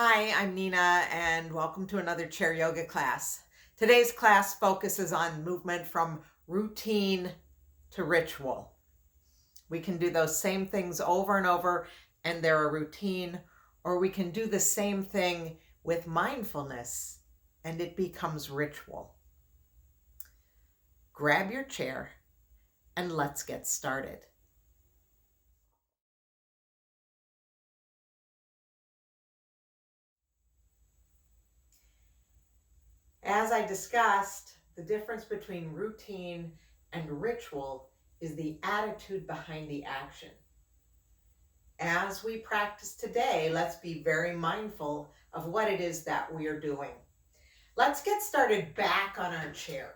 Hi, I'm Nina, and welcome to another chair yoga class. Today's class focuses on movement from routine to ritual. We can do those same things over and over, and they're a routine, or we can do the same thing with mindfulness, and it becomes ritual. Grab your chair, and let's get started. As I discussed, the difference between routine and ritual is the attitude behind the action. As we practice today, let's be very mindful of what it is that we are doing. Let's get started back on our chair.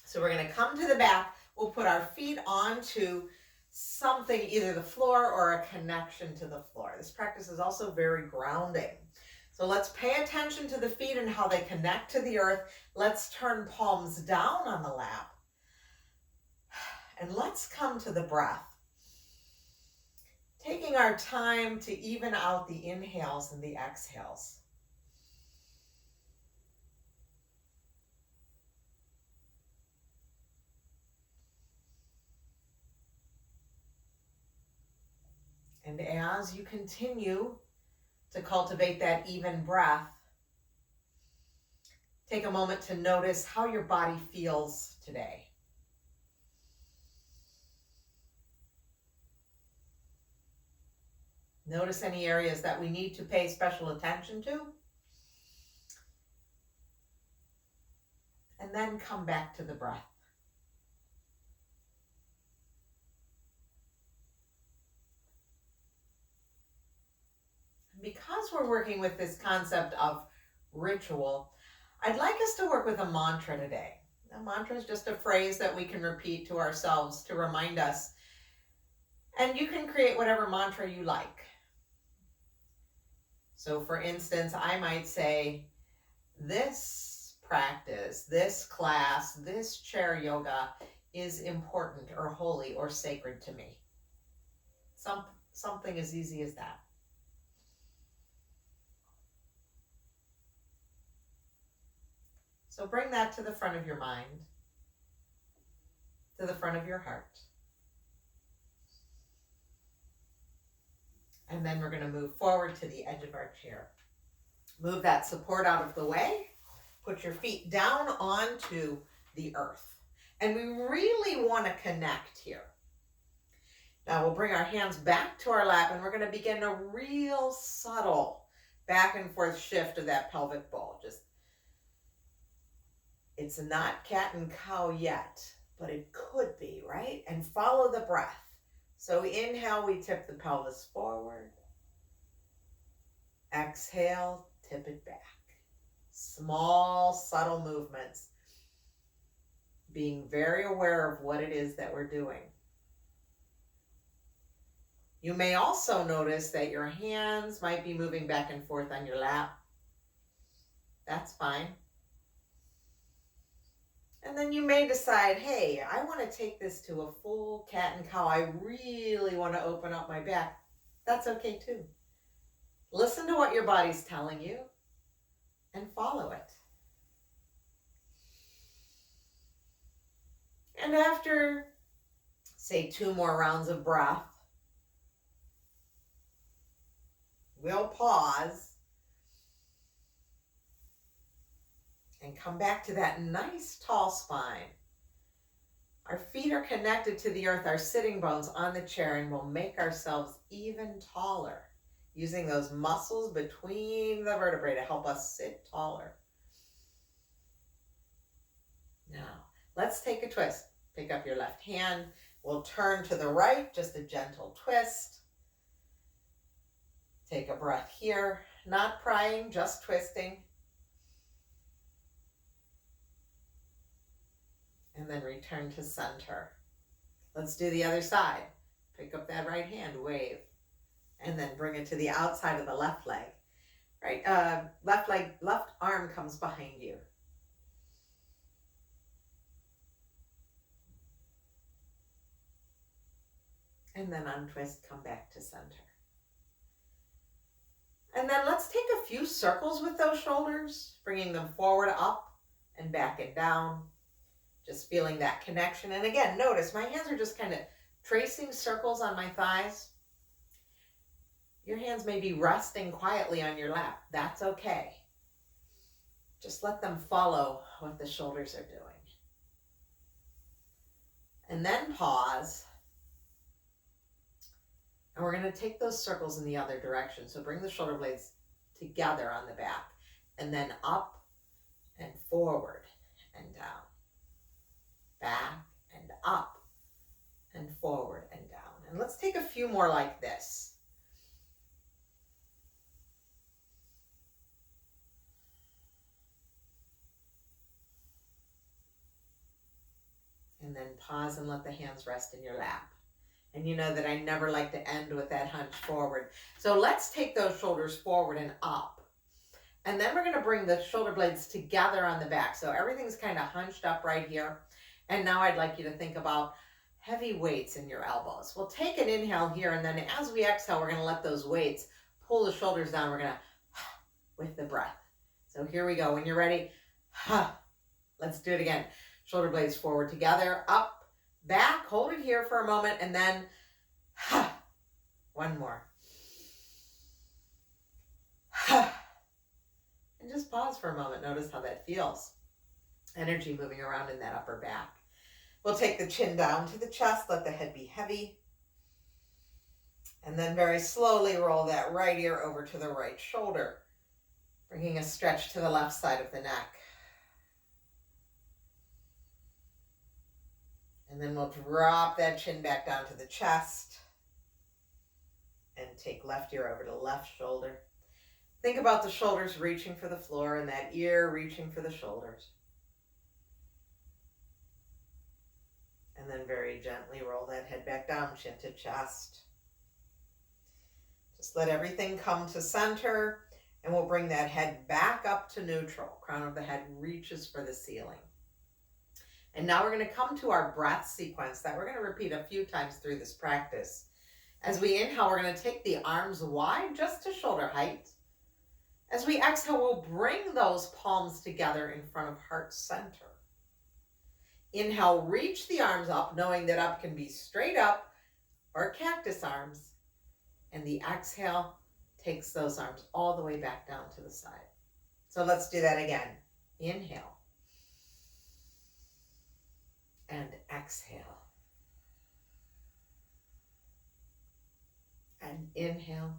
So we're going to come to the back. We'll put our feet onto something, either the floor or a connection to the floor. This practice is also very grounding. So let's pay attention to the feet and how they connect to the earth. Let's turn palms down on the lap. And let's come to the breath. Taking our time to even out the inhales and the exhales. And as you continue to cultivate that even breath, take a moment to notice how your body feels today. Notice any areas that we need to pay special attention to. And then come back to the breath. Because we're working with this concept of ritual, I'd like us to work with a mantra today. A mantra is just a phrase that we can repeat to ourselves to remind us. And you can create whatever mantra you like. So for instance, I might say, this practice, this class, this chair yoga is important or holy or sacred to me. Something as easy as that. So bring that to the front of your mind, to the front of your heart. And then we're going to move forward to the edge of our chair. Move that support out of the way. Put your feet down onto the earth. And we really want to connect here. Now we'll bring our hands back to our lap and we're going to begin a real subtle back and forth shift of that pelvic bowl. It's not cat and cow yet, but it could be, right? And follow the breath. So inhale, we tip the pelvis forward. Exhale, tip it back. Small, subtle movements. Being very aware of what it is that we're doing. You may also notice that your hands might be moving back and forth on your lap. That's fine. And then you may decide, hey, I want to take this to a full cat and cow. I really want to open up my back. That's okay too. Listen to what your body's telling you and follow it. And after, say, 2 more rounds of breath, we'll pause and come back to that nice tall spine. Our feet are connected to the earth, our sitting bones on the chair, and we'll make ourselves even taller using those muscles between the vertebrae to help us sit taller. Now, let's take a twist. Pick up your left hand. We'll turn to the right, just a gentle twist. Take a breath here, not prying, just twisting. And then return to center. Let's do the other side. Pick up that right hand, wave. And then bring it to the outside of the left leg. Right, left arm comes behind you. And then untwist, come back to center. And then let's take a few circles with those shoulders, bringing them forward, up, and back and down. Just feeling that connection. And again, notice my hands are just kind of tracing circles on my thighs. Your hands may be resting quietly on your lap. That's okay. Just let them follow what the shoulders are doing. And then pause. And we're going to take those circles in the other direction. So bring the shoulder blades together on the back. And then up and forward and down. Back and up and forward and down. And let's take a few more like this. And then pause and let the hands rest in your lap. And you know that I never like to end with that hunch forward. So let's take those shoulders forward and up. And then we're going to bring the shoulder blades together on the back. So everything's kind of hunched up right here. And now I'd like you to think about heavy weights in your elbows. We'll take an inhale here, and then as we exhale, we're going to let those weights pull the shoulders down. We're going to with the breath. So here we go. When you're ready, let's do it again. Shoulder blades forward together, up, back, hold it here for a moment, and then one more. And just pause for a moment. Notice how that feels. Energy moving around in that upper back. We'll take the chin down to the chest, let the head be heavy. And then very slowly roll that right ear over to the right shoulder, bringing a stretch to the left side of the neck. And then we'll drop that chin back down to the chest and take left ear over to left shoulder. Think about the shoulders reaching for the floor and that ear reaching for the shoulders. And then very gently roll that head back down, chin to chest. Just let everything come to center, and we'll bring that head back up to neutral. Crown of the head reaches for the ceiling. And now we're going to come to our breath sequence that we're going to repeat a few times through this practice. As we inhale, we're going to take the arms wide just to shoulder height. As we exhale, we'll bring those palms together in front of heart center. Inhale, reach the arms up, knowing that up can be straight up or cactus arms. And the exhale takes those arms all the way back down to the side. So let's do that again. Inhale. And exhale. And inhale.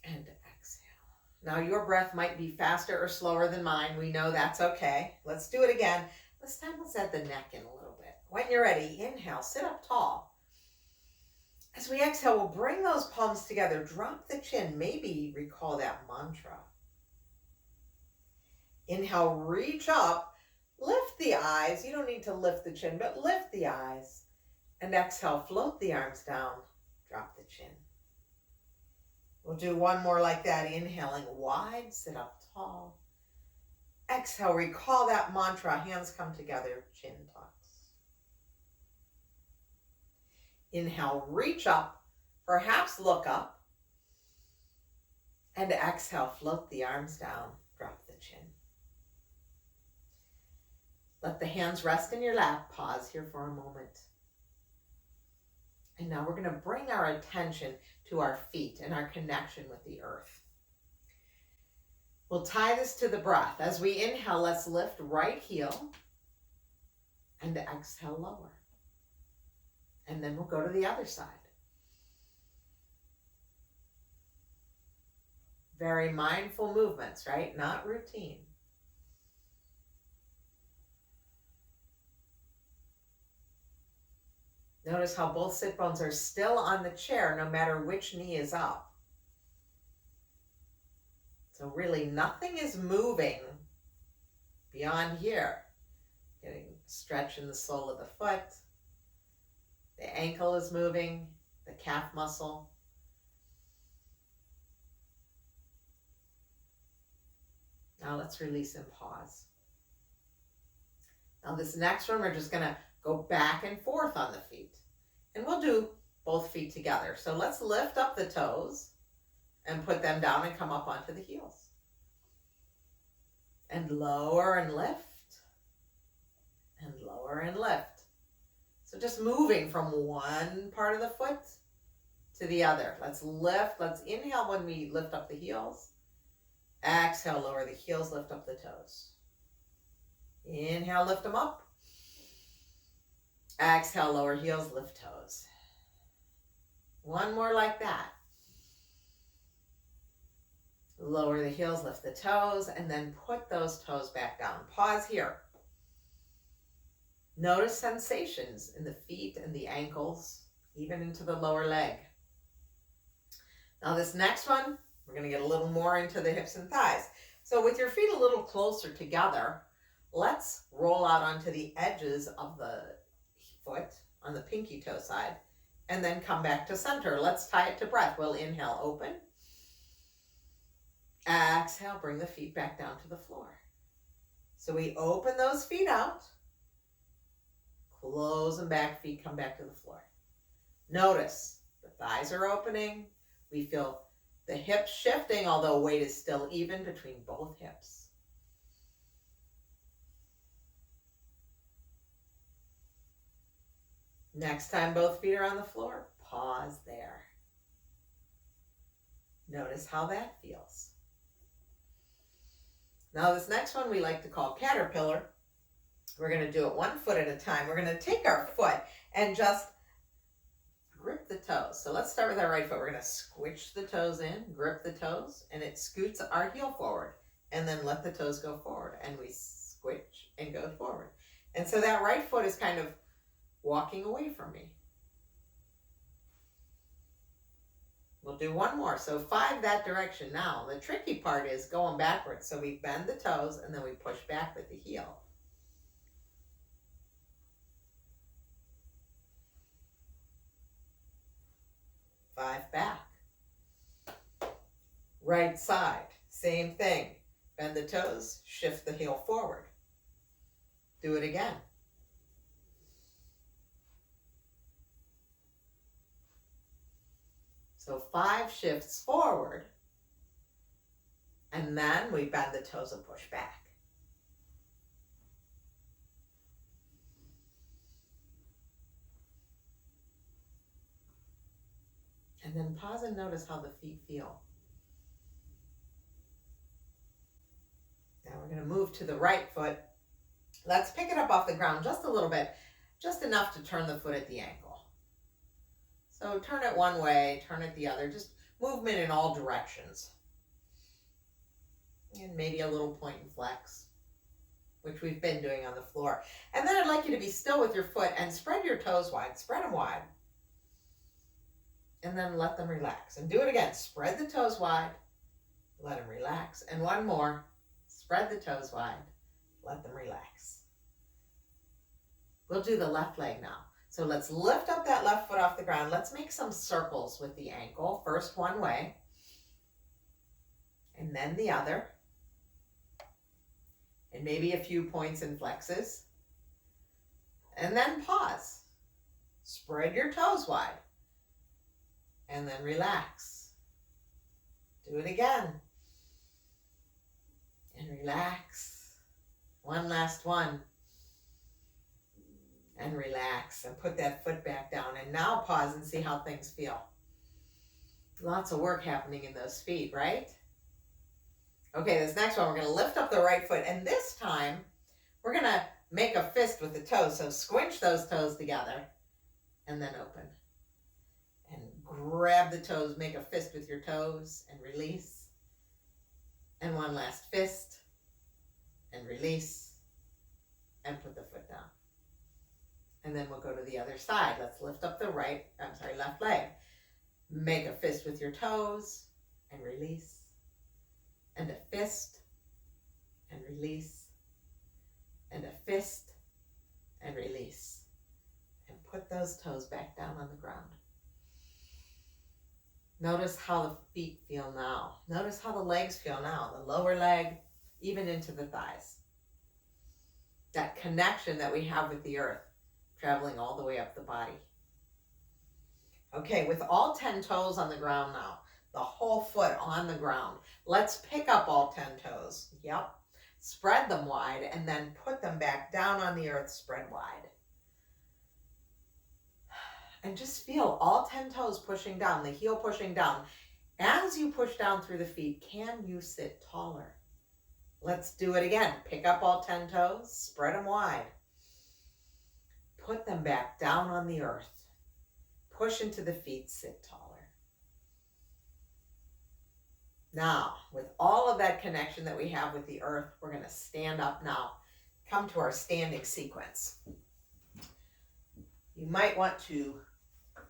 And exhale. Now your breath might be faster or slower than mine. We know that's okay. Let's do it again. This time let's add the neck in a little bit. When you're ready, inhale, sit up tall. As we exhale, we'll bring those palms together. Drop the chin. Maybe recall that mantra. Inhale, reach up. Lift the eyes. You don't need to lift the chin, but lift the eyes. And exhale, float the arms down. Drop the chin. We'll do one more like that. Inhaling wide, sit up tall. Exhale, recall that mantra. Hands come together, chin tucks. Inhale, reach up, perhaps look up. And exhale, float the arms down, drop the chin. Let the hands rest in your lap. Pause here for a moment. And now we're going to bring our attention to our feet and our connection with the earth. We'll tie this to the breath. As we inhale, let's lift right heel and exhale lower. And then we'll go to the other side. Very mindful movements, right? Not routine. Notice how both sit bones are still on the chair no matter which knee is up. So really nothing is moving beyond here. Getting stretch in the sole of the foot. The ankle is moving, the calf muscle. Now let's release and pause. Now this next one, we're just going to go back and forth on the feet. And we'll do both feet together. So let's lift up the toes and put them down and come up onto the heels. And lower and lift. And lower and lift. So just moving from one part of the foot to the other. Let's lift. Let's inhale when we lift up the heels. Exhale, lower the heels, lift up the toes. Inhale, lift them up. Exhale, lower heels, lift toes. One more like that. Lower the heels, lift the toes, and then put those toes back down. Pause here. Notice sensations in the feet and the ankles, even into the lower leg. Now this next one, we're going to get a little more into the hips and thighs. So with your feet a little closer together, let's roll out onto the edges of the foot on the pinky toe side and then come back to center. Let's tie it to breath. We'll inhale, open. Exhale, bring the feet back down to the floor. So we open those feet out, close them back, feet come back to the floor. Notice the thighs are opening. We feel the hips shifting, although weight is still even between both hips. Next time both feet are on the floor, pause there. Notice how that feels. Now this next one we like to call caterpillar. We're going to do it 1 foot at a time. We're going to take our foot and just grip the toes. So let's start with our right foot. We're going to squish the toes in, grip the toes, and it scoots our heel forward. And then let the toes go forward. And we squish and go forward. And so that right foot is kind of walking away from me. We'll do one more. So 5 that direction. Now, the tricky part is going backwards. So we bend the toes and then we push back with the heel. Five back. Right side, same thing. Bend the toes, shift the heel forward. Do it again. So 5 shifts forward, and then we bend the toes and push back. And then pause and notice how the feet feel. Now we're going to move to the right foot. Let's pick it up off the ground just a little bit, just enough to turn the foot at the ankle. So turn it one way, turn it the other, just movement in all directions. And maybe a little point and flex, which we've been doing on the floor. And then I'd like you to be still with your foot and spread your toes wide, spread them wide. And then let them relax. And do it again. Spread the toes wide. Let them relax. And one more. Spread the toes wide. Let them relax. We'll do the left leg now. So let's lift up that left foot off the ground. Let's make some circles with the ankle. First one way. And then the other. And maybe a few points and flexes. And then pause. Spread your toes wide. And then relax. Do it again. And relax. One last one. And relax. And put that foot back down. And now pause and see how things feel. Lots of work happening in those feet, right? Okay, this next one, we're going to lift up the right foot. And this time, we're going to make a fist with the toes. So squinch those toes together. And then open. And grab the toes, make a fist with your toes and release. And one last fist and release and put the foot down. And then we'll go to the other side. Let's lift up the left leg. Make a fist with your toes and release. And a fist and release. And a fist and release. And put those toes back down on the ground. Notice how the feet feel now. Notice how the legs feel now. The lower leg, even into the thighs. That connection that we have with the earth, traveling all the way up the body. Okay, with all 10 toes on the ground now, the whole foot on the ground, let's pick up all 10 toes. Yep. Spread them wide and then put them back down on the earth, spread wide. And just feel all 10 toes pushing down, the heel pushing down. As you push down through the feet, can you sit taller? Let's do it again. Pick up all 10 toes, spread them wide. Put them back down on the earth. Push into the feet, sit taller. Now, with all of that connection that we have with the earth, we're going to stand up now. Come to our standing sequence. You might want to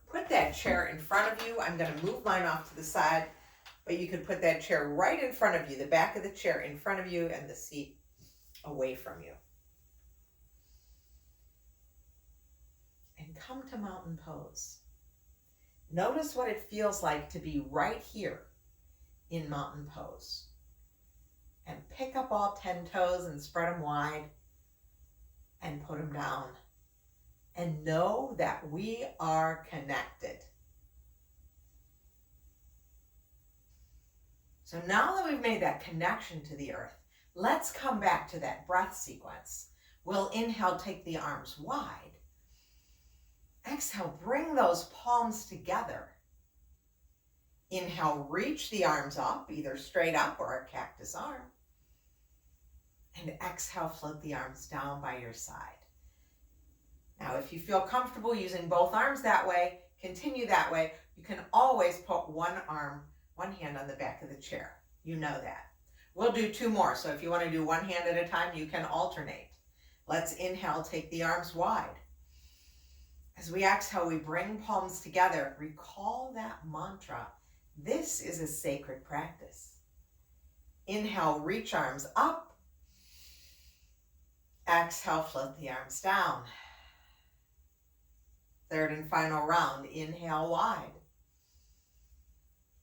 put that chair in front of you. I'm going to move mine off to the side, but you could put that chair right in front of you, the back of the chair in front of you and the seat away from you. And come to mountain pose. Notice what it feels like to be right here in mountain pose. And pick up all 10 toes and spread them wide and put them down. And know that we are connected. So now that we've made that connection to the earth, let's come back to that breath sequence. We'll inhale, take the arms wide. Exhale, bring those palms together. Inhale, reach the arms up, either straight up or a cactus arm. And exhale, float the arms down by your side. Now, if you feel comfortable using both arms that way, continue that way. You can always put one hand on the back of the chair. You know that. We'll do 2 more. So if you want to do one hand at a time, you can alternate. Let's inhale, take the arms wide. As we exhale, we bring palms together. Recall that mantra. This is a sacred practice. Inhale, reach arms up. Exhale, float the arms down. Third and final round. Inhale wide.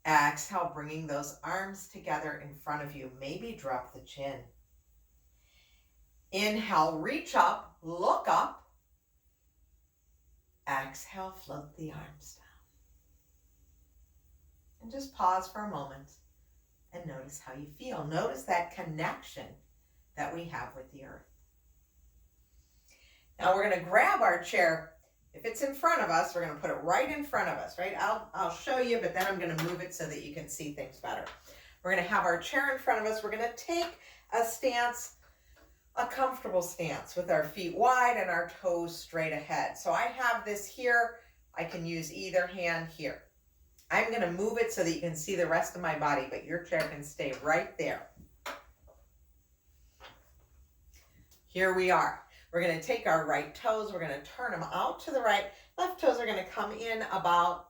Exhale, bringing those arms together in front of you. Maybe drop the chin. Inhale, reach up, look up. Exhale, float the arms down. And just pause for a moment and notice how you feel. Notice that connection that we have with the earth. Now we're going to grab our chair. If it's in front of us, we're going to put it right in front of us, right? I'll show you, but then I'm going to move it so that you can see things better. We're going to have our chair in front of us. We're going to take a stance, a comfortable stance with our feet wide and our toes straight ahead. So I have this here. I can use either hand here. I'm going to move it so that you can see the rest of my body, but your chair can stay right there. Here we are. We're going to take our right toes. We're going to turn them out to the right. Left toes are going to come in about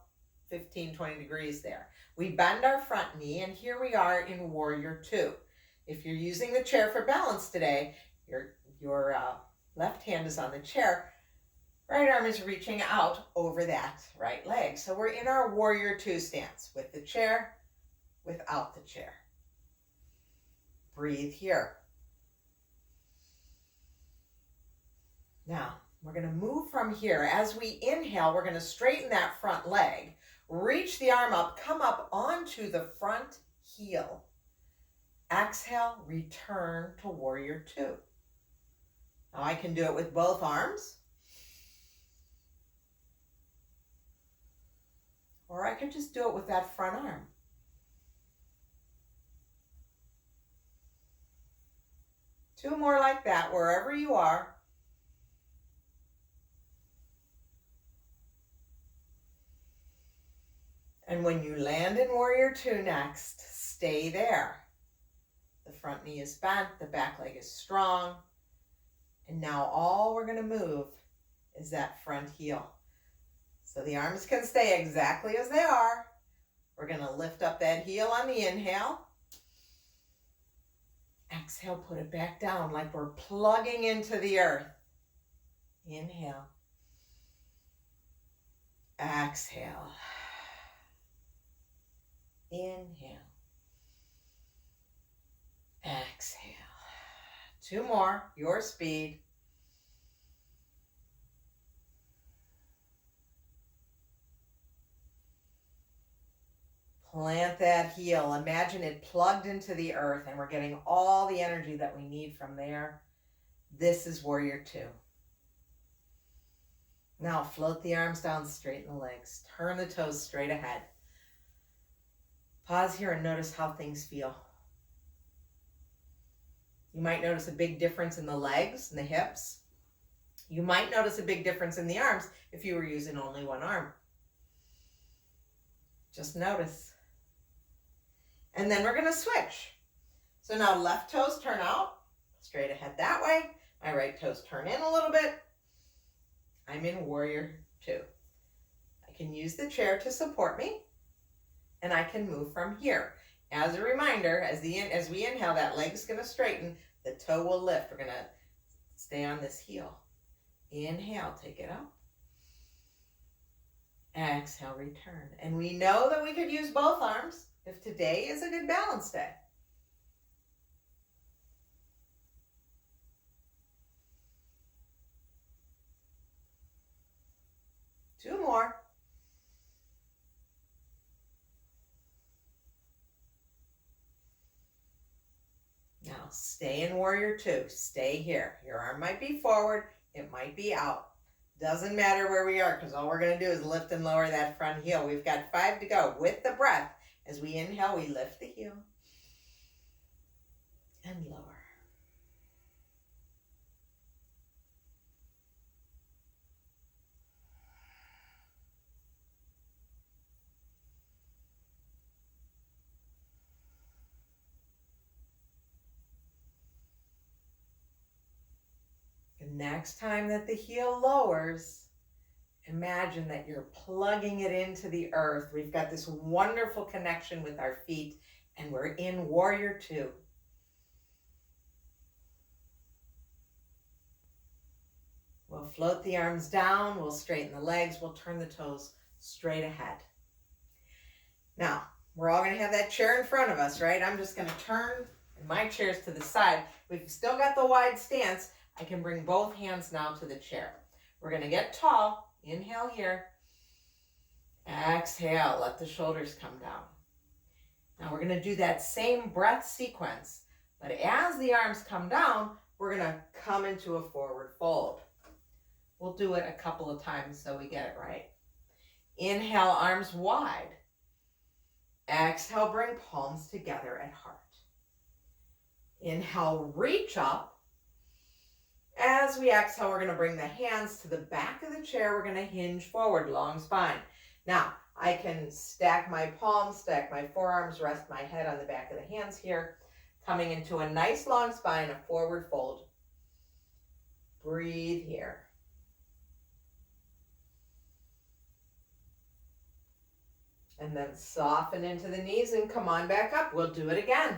15, 20 degrees there. We bend our front knee, and here we are in Warrior Two. If you're using the chair for balance today, your left hand is on the chair. Right arm is reaching out over that right leg. So we're in our Warrior Two stance with the chair, without the chair. Breathe here. Now, we're going to move from here. As we inhale, we're going to straighten that front leg. Reach the arm up, come up onto the front heel. Exhale, return to Warrior Two. Now I can do it with both arms. Or I could just do it with that front arm. Two more like that, wherever you are. And when you land in Warrior Two next, stay there. The front knee is bent, the back leg is strong. And now all we're going to move is that front heel. So the arms can stay exactly as they are. We're going to lift up that heel on the inhale. Exhale, put it back down like we're plugging into the earth. Inhale. Exhale. Inhale. Exhale. Two more, your speed. Plant that heel. Imagine it plugged into the earth and we're getting all the energy that we need from there. This is warrior two. Now float the arms down, straighten the legs. Turn the toes straight ahead. Pause here and notice how things feel. You might notice a big difference in the legs and the hips. You might notice a big difference in the arms if you were using only one arm. Just notice. And then we're going to switch. So now left toes turn out, straight ahead that way. My right toes turn in a little bit. I'm in warrior two. I can use the chair to support me, and I can move from here. As a reminder, as we inhale, that leg's going to straighten, the toe will lift. We're going to stay on this heel. Inhale, take it up. Exhale, return. And we know that we could use both arms if today is a good balance day. Two more. Now stay in warrior two. Stay here. Your arm might be forward. It might be out. Doesn't matter where we are because all we're going to do is lift and lower that front heel. We've got 5 to go. With the breath, as we inhale, we lift the heel and lower. Next time that the heel lowers, imagine that you're plugging it into the earth. We've got this wonderful connection with our feet, and we're in warrior two. We'll float the arms down, we'll straighten the legs, we'll turn the toes straight ahead. Now, we're all going to have that chair in front of us, right? I'm just going to turn my chairs to the side. We've still got the wide stance. I can bring both hands now to the chair. We're going to get tall. Inhale here. Exhale, let the shoulders come down. Now we're going to do that same breath sequence, but as the arms come down, we're going to come into a forward fold. We'll do it a couple of times so we get it right. Inhale, arms wide. Exhale, bring palms together at heart. Inhale, reach up. As we exhale, we're going to bring the hands to the back of the chair. We're going to hinge forward, long spine. Now, I can stack my palms, stack my forearms, rest my head on the back of the hands here, coming into a nice long spine, a forward fold. Breathe here. And then soften into the knees and come on back up. We'll do it again.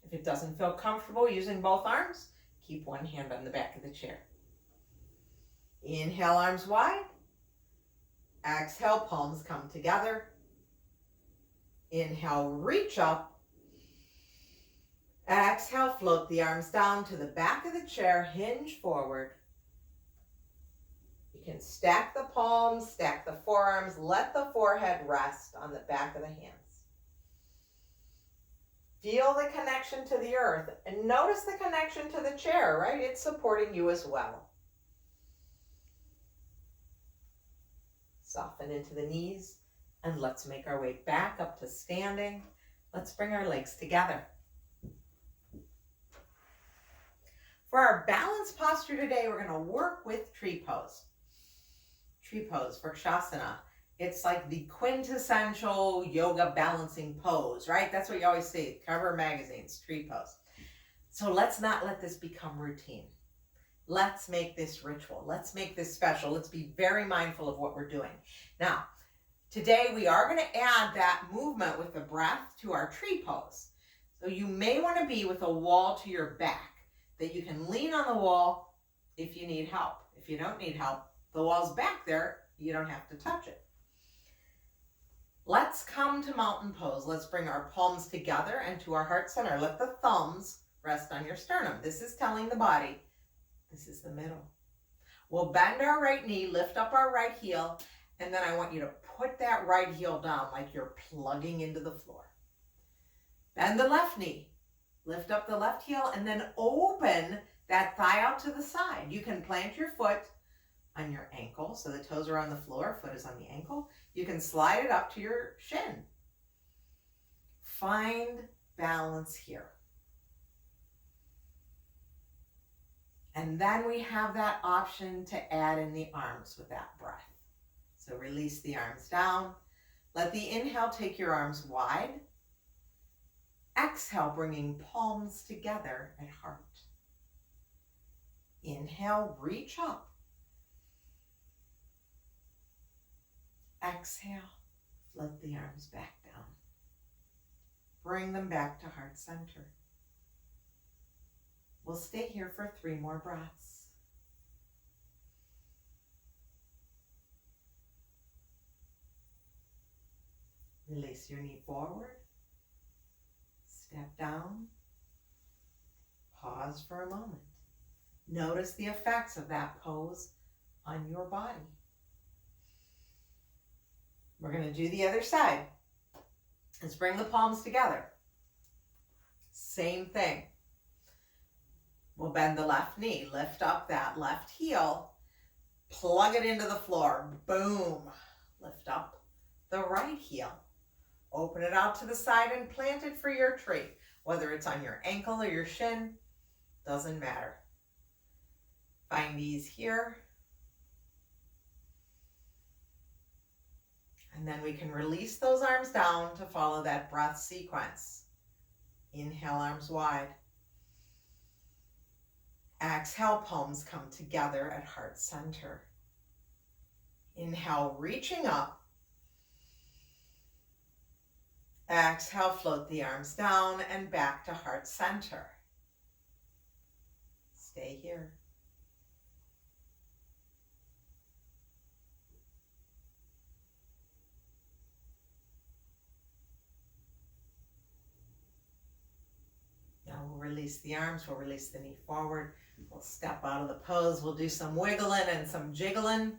If it doesn't feel comfortable using both arms, keep one hand on the back of the chair. Inhale, arms wide. Exhale, palms come together. Inhale, reach up. Exhale, float the arms down to the back of the chair, hinge forward. You can stack the palms, stack the forearms, let the forehead rest on the back of the hands. Feel the connection to the earth and notice the connection to the chair, right? It's supporting you as well. Soften into the knees and let's make our way back up to standing. Let's bring our legs together. For our balance posture today, we're going to work with tree pose. Tree pose, Vrikshasana. It's like the quintessential yoga balancing pose, right? That's what you always see, cover magazines, tree pose. So let's not let this become routine. Let's make this ritual. Let's make this special. Let's be very mindful of what we're doing. Now, today we are going to add that movement with the breath to our tree pose. So you may want to be with a wall to your back that you can lean on the wall if you need help. If you don't need help, the wall's back there. You don't have to touch it. Let's come to mountain pose. Let's bring our palms together and to our heart center. Let the thumbs rest on your sternum. This is telling the body, this is the middle. We'll bend our right knee, lift up our right heel. And then I want you to put that right heel down like you're plugging into the floor. Bend the left knee. Lift up the left heel and then open that thigh out to the side. You can plant your foot on your ankle so the toes are on the floor, foot is on the ankle. You can slide it up to your shin. Find balance here. And then we have that option to add in the arms with that breath. So release the arms down. Let the inhale take your arms wide. Exhale, bringing palms together at heart. Inhale, reach up. Exhale, float the arms back down. Bring them back to heart center. We'll stay here for 3 more breaths. Release your knee forward. Step down. Pause for a moment. Notice the effects of that pose on your body. We're going to do the other side. Let's bring the palms together. Same thing. We'll bend the left knee, lift up that left heel, plug it into the floor, boom. Lift up the right heel. Open it out to the side and plant it for your tree. Whether it's on your ankle or your shin, doesn't matter. Find ease here. And then we can release those arms down to follow that breath sequence. Inhale, arms wide. Exhale, palms come together at heart center. Inhale, reaching up. Exhale, float the arms down and back to heart center. Stay here. Now we'll release the arms, we'll release the knee forward. We'll step out of the pose. We'll do some wiggling and some jiggling.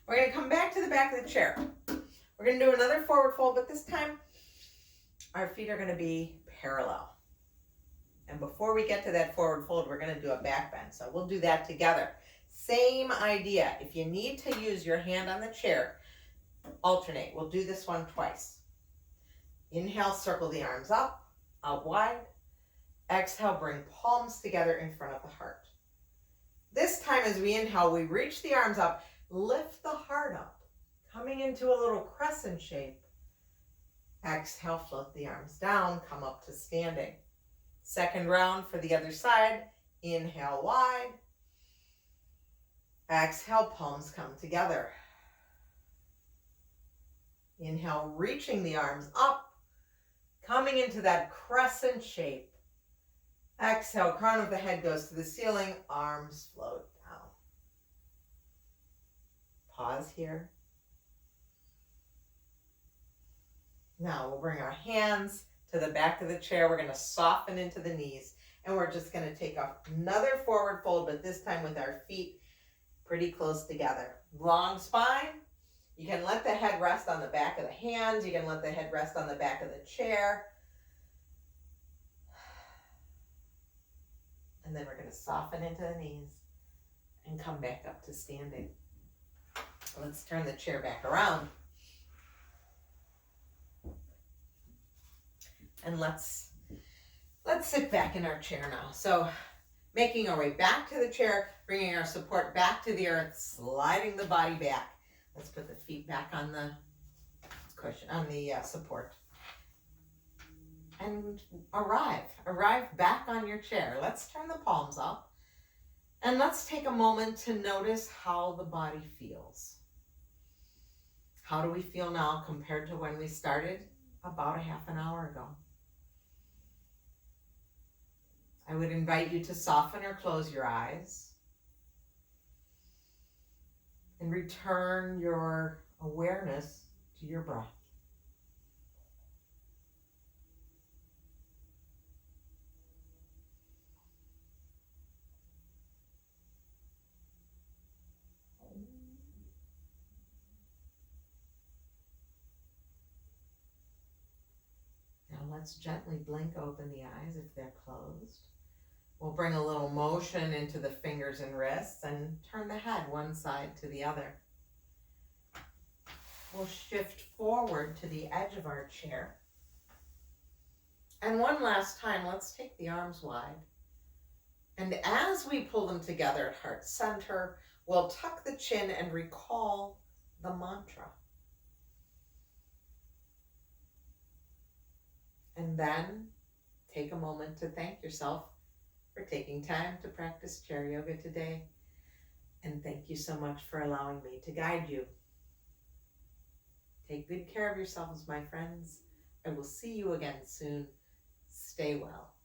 We're going to come back to the back of the chair. We're going to do another forward fold, but this time our feet are going to be parallel. And before we get to that forward fold, we're going to do a back bend. So we'll do that together. Same idea. If you need to use your hand on the chair, alternate. We'll do this one twice. Inhale, circle the arms up, out wide. Exhale, bring palms together in front of the heart. This time as we inhale, we reach the arms up, lift the heart up, coming into a little crescent shape. Exhale, float the arms down, come up to standing. Second round for the other side. Inhale wide. Exhale, palms come together. Inhale, reaching the arms up, coming into that crescent shape. Exhale, crown of the head goes to the ceiling, arms float down. Pause here. Now we'll bring our hands to the back of the chair. We're going to soften into the knees, and we're just going to take another forward fold, but this time with our feet pretty close together. Long spine. You can let the head rest on the back of the hands. You can let the head rest on the back of the chair. And then we're going to soften into the knees and come back up to standing. Let's turn the chair back around. And let's sit back in our chair now. So making our way back to the chair, bringing our support back to the earth, sliding the body back. Let's put the feet back on the cushion, on the support. And arrive back on your chair. Let's turn the palms up and let's take a moment to notice how the body feels. How do we feel now compared to when we started about a half an hour ago? I would invite you to soften or close your eyes and return your awareness to your breath. let's gently blink open the eyes if they're closed. We'll bring a little motion into the fingers and wrists and turn the head one side to the other. We'll shift forward to the edge of our chair. And one last time, let's take the arms wide. And as we pull them together at heart center, we'll tuck the chin and recall the mantra. And then take a moment to thank yourself for taking time to practice chair yoga today. And thank you so much for allowing me to guide you. Take good care of yourselves, my friends. I will see you again soon. Stay well.